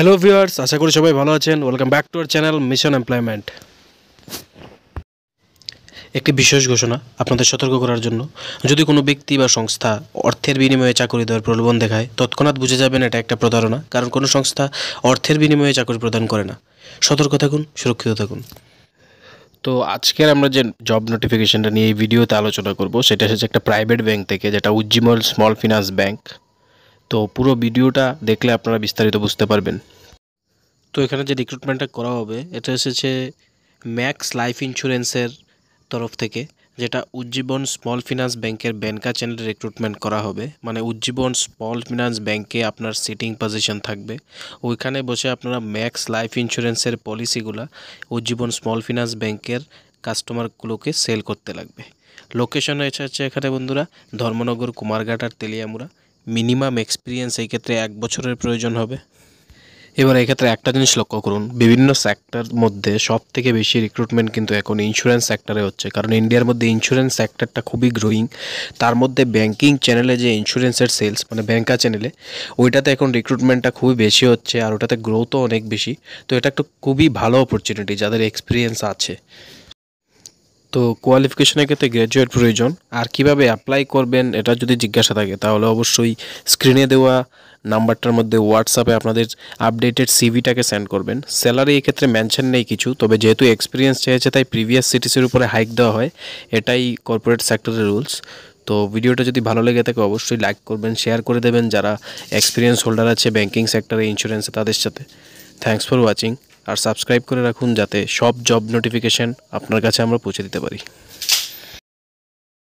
Hello viewers, আশা করি সবাই ভালো আছেন। Welcome back to our channel mission employment. একটি বিশেষ ঘোষণা আপনাদের সতর্ক করার জন্য। যদি কোনো ব্যক্তি বা সংস্থা অর্থের বিনিময়ে চাকরি দেওয়ার প্রলোভন দেখায়, তৎক্ষণাৎ বুঝে যাবেন এটা একটা প্রতারণা। কারণ কোনো সংস্থা অর্থের বিনিময়ে চাকরি প্রদান করে না। সতর্ক থাকুন, সুরক্ষিত থাকুন। তো আজকের আমরা যে জব নোটিফিকেশনটা নিয়ে এই ভিডিওতে আলোচনা করব, সেটা হচ্ছে একটা প্রাইভেট ব্যাংক থেকে, যেটা উজ্জীবন স্মল ফিনান্স ব্যাংক। তো পুরো ভিডিওটা দেখলে আপনারা বিস্তারিত বুঝতে পারবেন। তো এখানে যে রিক্রুটমেন্টটা করা হবে, এটা এসেছে ম্যাক্স লাইফ ইন্স্যুরেন্সের তরফ থেকে, যেটা উজ্জীবন স্মল ফিনান্স ব্যাংকের ব্যাংকা চ্যানেলে রিক্রুটমেন্ট করা হবে। মানে উজ্জীবন স্মল ফিনান্স ব্যাংকে আপনার সিটিং পজিশন থাকবে, ওইখানে বসে আপনারা ম্যাক্স লাইফ ইন্স্যুরেন্সের পলিসিগুলো উজ্জীবন স্মল ফিনান্স ব্যাংকের কাস্টমারগুলোকে সেল করতে লাগবে। লোকেশন হচ্ছে এখানে বন্ধুরা ধর্মনগর, কুমারঘাট আর তেলিয়ামুড়া। মিনিমাম এক্সপিরিয়েন্স এই ক্ষেত্রে 1 বছরের প্রয়োজন হবে। এবার এক্ষেত্রে একটা জিনিস লক্ষ্য করুন, বিভিন্ন সেক্টর মধ্যে সব থেকে বেশি রিক্রুটমেন্ট কিন্তু এখন ইন্স্যুরেন্স সেক্টরে হচ্ছে। কারণ ইন্ডিয়ার মধ্যে ইন্স্যুরেন্স সেক্টরটা খুবই গ্রোয়িং। তার মধ্যে ব্যাংকিং চ্যানেলে যে ইন্স্যুরেন্সের সেলস, মানে ব্যাংকা চ্যানেলে, ওইটাতে এখন রিক্রুটমেন্টটা খুবই বেশি হচ্ছে, আর ওটাতে গ্রোথও অনেক বেশি। তো এটা একটা খুবই ভালো অপরচুনিটি যাদের এক্সপিরিয়েন্স আছে। তো কোয়ালিফিকেশনের ক্ষেত্রে গ্র্যাজুয়েট প্রয়োজন। আর কিভাবে অ্যাপ্লাই করবেন এটা যদি জিজ্ঞাসা থাকে, তাহলে অবশ্যই স্ক্রিনে দেওয়া নাম্বারটার মধ্যে হোয়াটসঅ্যাপে আপনাদের আপডেটেড সিভিটাকে সেন্ড করবেন। স্যালারি এক্ষেত্রে মেনশন নেই কিছু, তবে যেহেতু এক্সপিরিয়েন্স চেয়েছে তাই প্রিভিয়াস সিটিসির উপরে হাইক দেওয়া হয়, এটাই কর্পোরেট সেক্টরের রুলস। তো ভিডিওটা যদি ভালো লেগে থাকে অবশ্যই লাইক করবেন, শেয়ার করে দেবেন যারা এক্সপিরিয়েন্স হোল্ডার আছে ব্যাংকিং সেক্টরে, ইন্স্যুরেন্সে, তাদের সাথে। Thanks for watching. আর সাবস্ক্রাইব করে রাখুন যাতে সব জব নোটিফিকেশান আপনার কাছে আমরা পৌঁছে দিতে পারি।